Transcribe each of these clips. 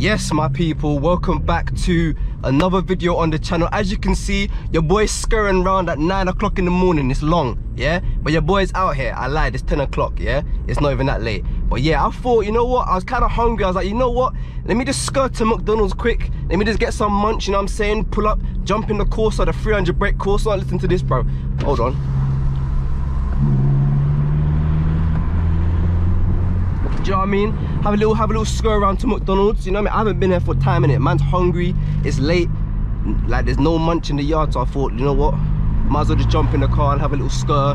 Yes, my people, welcome back to another video on the channel. As you can see, your boy's scurrying around at 9 o'clock in the morning. It's long, yeah, but your boy's out here. I lied, it's 10 o'clock, yeah, it's not even that late. But yeah, I thought, you know what, I was kind of hungry. I was like, you know what, let me just skirt to McDonald's quick, let me just get some munch, you know what I'm saying, pull up, jump in the Corsa, the 300 brake Corsa. Listen to this, bro, hold on. Do you know what I mean? Have a little scurry around to McDonald's. You know what I mean? I haven't been there for time in it. Man's hungry. It's late. Like there's no munch in the yard, so I thought, you know what? Might as well just jump in the car and have a little scur.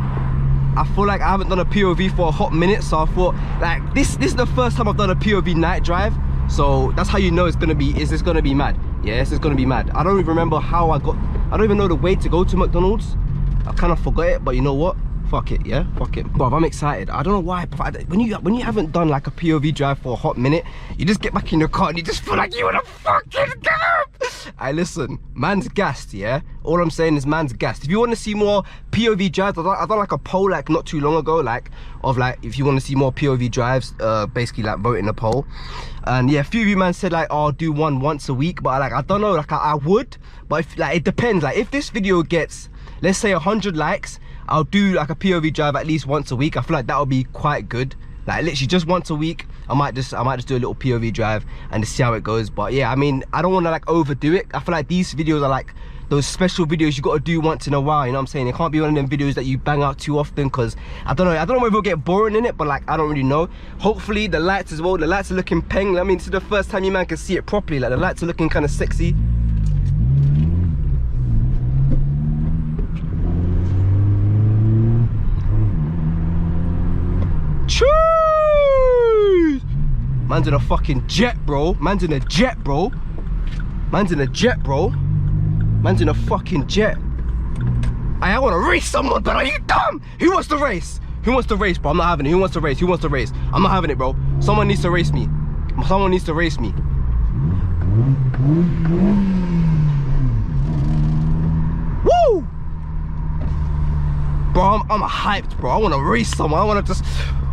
I feel like I haven't done a POV for a hot minute, so I thought like this is the first time I've done a POV night drive. So that's how you know it's gonna be. It's gonna be mad. Yeah, it's gonna be mad. I don't even remember how I don't even know the way to go to McDonald's. I kind of forgot it, but you know what? Fuck it, yeah, fuck it. Bruv, I'm excited. I don't know why, but when you haven't done like a POV drive for a hot minute, you just get back in your car and you just feel like you wanna fucking go. Hey, listen, man's gassed, yeah? All I'm saying is man's gassed. If you want to see more POV drives, I done like a poll like not too long ago, like of like if you want to see more POV drives, basically like vote in a poll. And yeah, a few of you man said like, oh, I'll do one once a week, but like I don't know, like I would, but if, like it depends. Like if this video gets, let's say 100 likes, I'll do like a POV drive at least once a week. I feel like that would be quite good. Like literally just once a week, I might just do a little POV drive and just see how it goes. But yeah, I mean, I don't want to like overdo it. I feel like these videos are like those special videos you got to do once in a while, you know what I'm saying? It can't be one of them videos that you bang out too often, because I don't know if it'll get boring in it, but like I don't really know. Hopefully the lights as well, the lights are looking peng. I mean, this is the first time you man can see it properly. Like the lights are looking kind of sexy. Cheese! Man's in a fucking jet, bro. Man's in a jet, bro. Man's in a jet, bro. Man's in a fucking jet. I want to race someone, but are you dumb? Who wants to race? Who wants to race, bro? I'm not having it. Who wants to race? Who wants to race? I'm not having it, bro. Someone needs to race me. Someone needs to race me. Woo! Bro, I'm hyped, bro. I want to race someone. I want to just,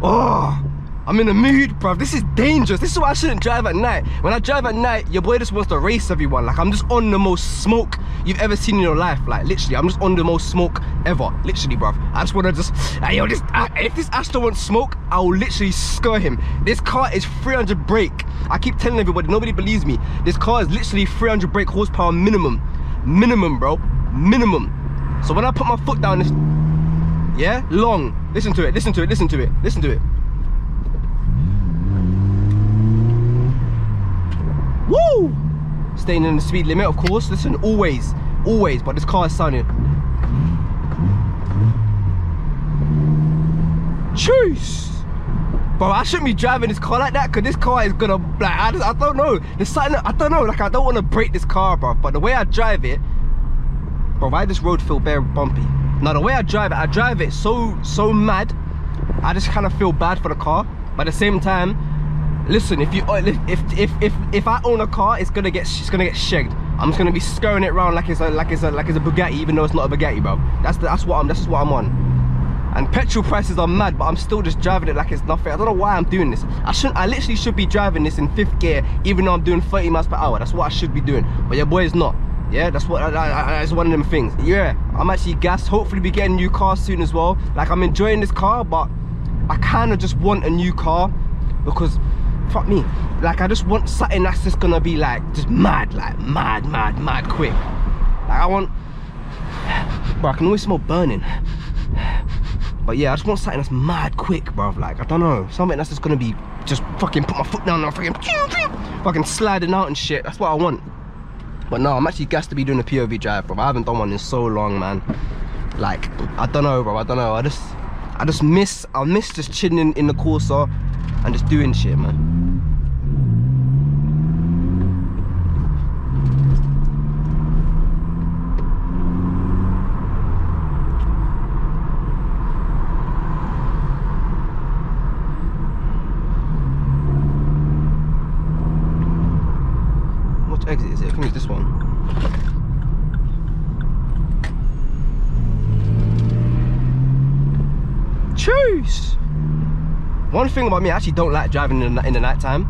oh, I'm in the mood, bro. This is dangerous. This is why I shouldn't drive at night. When I drive at night, your boy just wants to race everyone. Like I'm just on the most smoke you've ever seen in your life. Like literally, I'm just on the most smoke ever. Literally, bro. I just want to just, hey, yo, if this Astra wants smoke, I will literally scare him. This car is 300 brake. I keep telling everybody, nobody believes me. This car is literally 300 brake horsepower minimum. Minimum, bro. Minimum. So when I put my foot down, this, yeah, long. Listen to it, listen to it, listen to it, listen to it. Woo! Staying in the speed limit, of course. Listen, always, but this car is sounding. Jeez! Bro, I shouldn't be driving this car like that, because this car is gonna, like, I don't know. There's something, I don't know, like, I don't want to break this car, bro. But the way I drive it, bro, why this road feel very bumpy? Now the way I drive it so mad. I just kind of feel bad for the car, but at the same time, listen, if I own a car, it's gonna get shagged. I'm just gonna be scurrying it around like it's a Bugatti, even though it's not a Bugatti, bro. That's what I'm on. And petrol prices are mad, but I'm still just driving it like it's nothing. I don't know why I'm doing this. I literally should be driving this in 5th gear, even though I'm doing 30 miles per hour. That's what I should be doing, but your boy is not. Yeah, that's what that's one of them things. Yeah, I'm actually gassed. Hopefully we get a new car soon as well. Like I'm enjoying this car, but I kind of just want a new car because fuck me. Like I just want something that's just gonna be like just mad, like mad quick. Like I want, bro, I can always smell burning. But yeah, I just want something that's mad quick, bruv. Like I don't know, something that's just gonna be just fucking put my foot down and fucking sliding out and shit. That's what I want. But no, I'm actually gassed to be doing a POV drive, bro. I haven't done one in so long, man. Like, I don't know, bro. I don't know. I miss just chilling in the Corsa and just doing shit, man. What exit is it? I think it's this one. Choose. One thing about me, I actually don't like driving in the night time.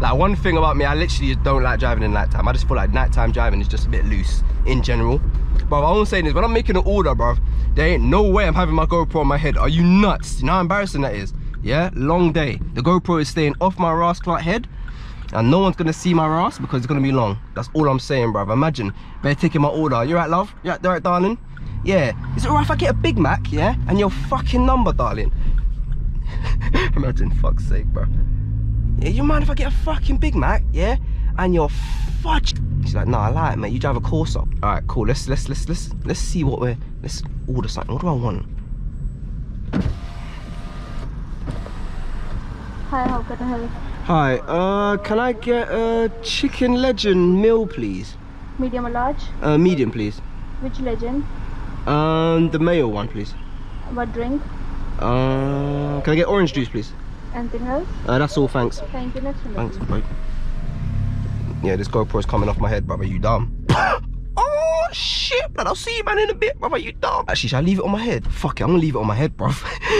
Like, one thing about me, I literally just don't like driving in nighttime. I just feel like nighttime driving is just a bit loose in general. Bro, all I'm saying is, when I'm making an order, bro, there ain't no way I'm having my GoPro on my head. Are you nuts? You know how embarrassing that is? Yeah, long day. The GoPro is staying off my Ras Clark head, and no one's gonna see my Ras because it's gonna be long. That's all I'm saying, bro. Imagine, they're taking my order. You right, love? You right, darling? Yeah. Is it alright if I get a Big Mac, yeah? And your fucking number, darling? Imagine, fuck's sake, bro. Yeah, you mind if I get a fucking Big Mac, yeah? And your fudge. She's like, nah, I like it, mate. You drive a Corsa. All right, cool. Let's see what let's order something. What do I want? Hi, how can I help? Hi, can I get a chicken legend meal, please? Medium or large? Medium, please. Which legend? The mayo one, please. What drink? Can I get orange juice, please? Anything else? That's all, thanks. Thank you, next one. Thanks, bro. Yeah, this GoPro's coming off my head, brother. You dumb? Oh shit, man! I'll see you, man, in a bit, brother. You dumb? Actually, should I leave it on my head? Fuck it, I'm gonna leave it on my head, bro.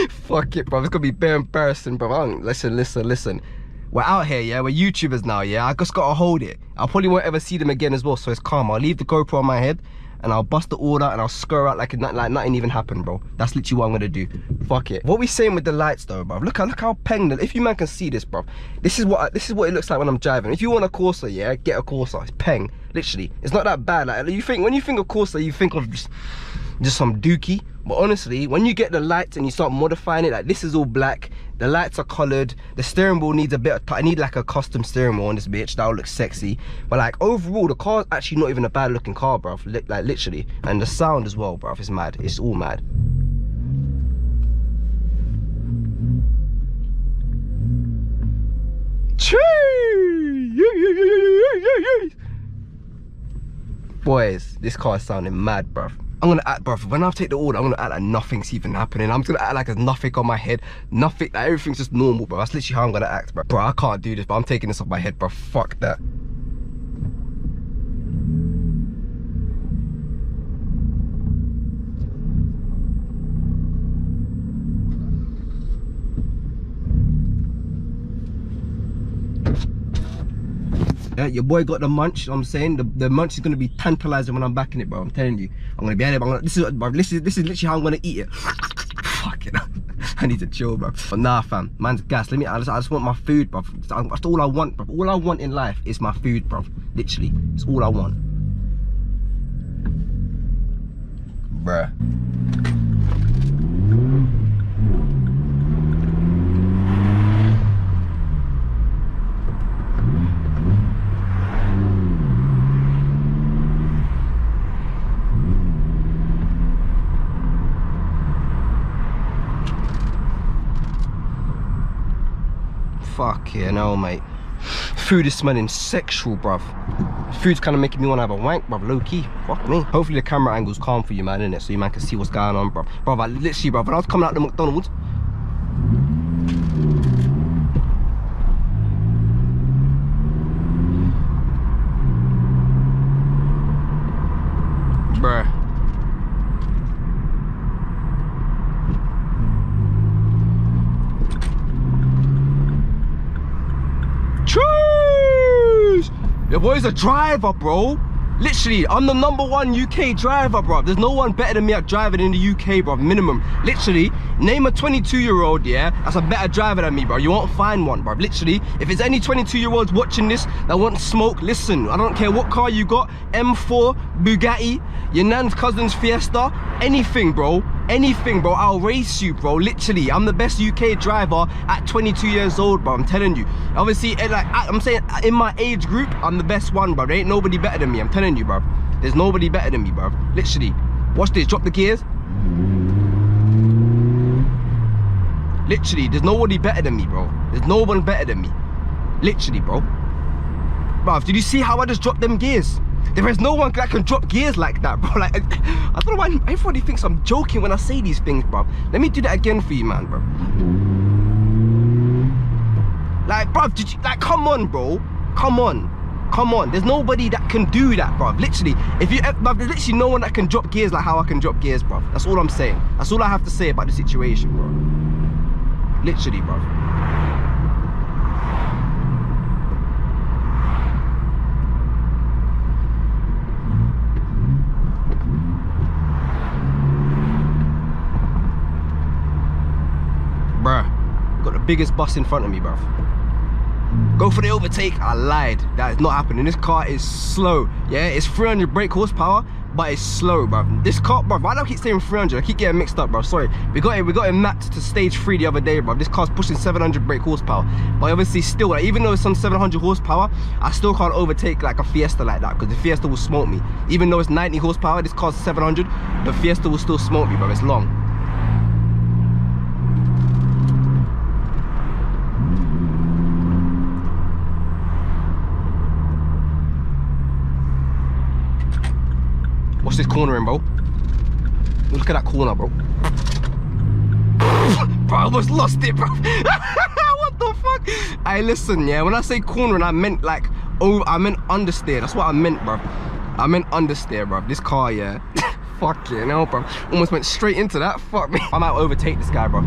Fuck it, bro. It's gonna be bare embarrassing, bro. Listen. We're out here, yeah. We're YouTubers now, yeah. I just gotta hold it. I probably won't ever see them again as well, so it's calm. I'll leave the GoPro on my head, and I'll bust the order, and I'll scurry out like nothing even happened, bro. That's literally what I'm gonna do. Fuck it. What we saying with the lights, though, bro? Look how peng. If you man can see this, bro. This is what it looks like when I'm driving. If you want a Corsa, yeah, get a Corsa. It's peng. Literally, it's not that bad. Like, when you think of Corsa, you think of just some dookie. But honestly, when you get the lights and you start modifying it, like this is all black, the lights are colored, the steering wheel needs a bit of I need like a custom steering wheel on this bitch. That'll look sexy. But like overall, the car's actually not even a bad looking car, bruv. Like literally. And the sound as well, bruv. It's mad. It's all mad. Boys, this car is sounding mad, bruv. I'm gonna act, bruv, when I take the order, I'm gonna act like nothing's even happening. I'm just gonna act like there's nothing on my head. Nothing, like everything's just normal, bro. That's literally how I'm gonna act, bro. Bro, I can't do this, but I'm taking this off my head, bro. Fuck that. Yeah, your boy got the munch, you know what I'm saying? The munch is gonna be tantalizing when I'm back in it, bro. I'm telling you. I'm gonna be at it, this is literally how I'm gonna eat it. Fuck it. I need to chill, bro. But nah, fam, man's gas. I just want my food, bro. That's all I want, bro. All I want in life is my food, bro. Literally, it's all I want. Bruh. Fuck yeah, no, mate. Food is smelling sexual, bruv. Food's kind of making me want to have a wank, bruv, low key. Fuck me. Hopefully the camera angle's calm for you, man, innit? So you man can see what's going on, bruv. Bruv, I literally, bruv, when I was coming out the McDonald's, bruh. Your boy's a driver, bro. Literally, I'm the #1 UK driver, bro. There's no one better than me at driving in the UK, bro. Minimum. Literally, name a 22-year-old, yeah, that's a better driver than me, bro. You won't find one, bro. Literally, if there's any 22-year-olds watching this that want smoke, listen. I don't care what car you got, M4, Bugatti, your nan's cousin's Fiesta, anything, bro. Anything, bro. I'll race you, bro. Literally, I'm the best UK driver at 22 years old, bro. I'm telling you. Obviously, like I'm saying, in my age group, I'm the best one, bro. There ain't nobody better than me. I'm telling you, bro. There's nobody better than me, bro. Literally. Watch this. Drop the gears. Literally, there's nobody better than me, bro. There's no one better than me. Literally, bro. Bruv, did you see how I just dropped them gears? There is no one that can drop gears like that, bro. Like, I don't know why everybody thinks I'm joking when I say these things, bro. Let me do that again for you, man, bro. Like, bro, did you, like, come on, bro. Come on. Come on. There's nobody that can do that, bro. Literally, bruv, there's literally no one that can drop gears like how I can drop gears, bro. That's all I'm saying. That's all I have to say about the situation, bro. Literally, bro. biggest bus in front of me, bruv. Go for the overtake. I lied. That is not happening. This car is slow. Yeah, it's 300 brake horsepower, but it's slow, bruv. This car, bruv, why do I keep saying 300? I keep getting mixed up, bruv. Sorry. We got it mapped to stage 3 the other day, bruv. This car's pushing 700 brake horsepower. But obviously still, like, even though it's on 700 horsepower, I still can't overtake like a Fiesta like that, because the Fiesta will smoke me. Even though it's 90 horsepower, this car's 700, the Fiesta will still smoke me, bruv. It's long. Watch this cornering, bro. Look at that corner, bro. Bro, I almost lost it, bro. What the fuck? Hey, listen, yeah. When I say cornering, I meant like, oh, I meant understeer. That's what I meant, bro. I meant understeer, bro. This car, yeah. Fuck yeah, no, bro. Almost went straight into that. Fuck me. I might overtake this guy, bro.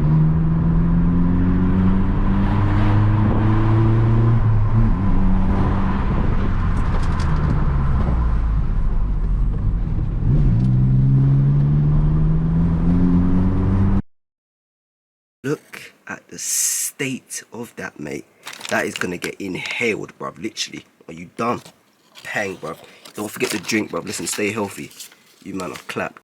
Look at the state of that, mate. That is gonna get inhaled, bruv. Literally. Are you done? Pang, bruv. Don't forget to drink, bruv. Listen, stay healthy. You man are clapped.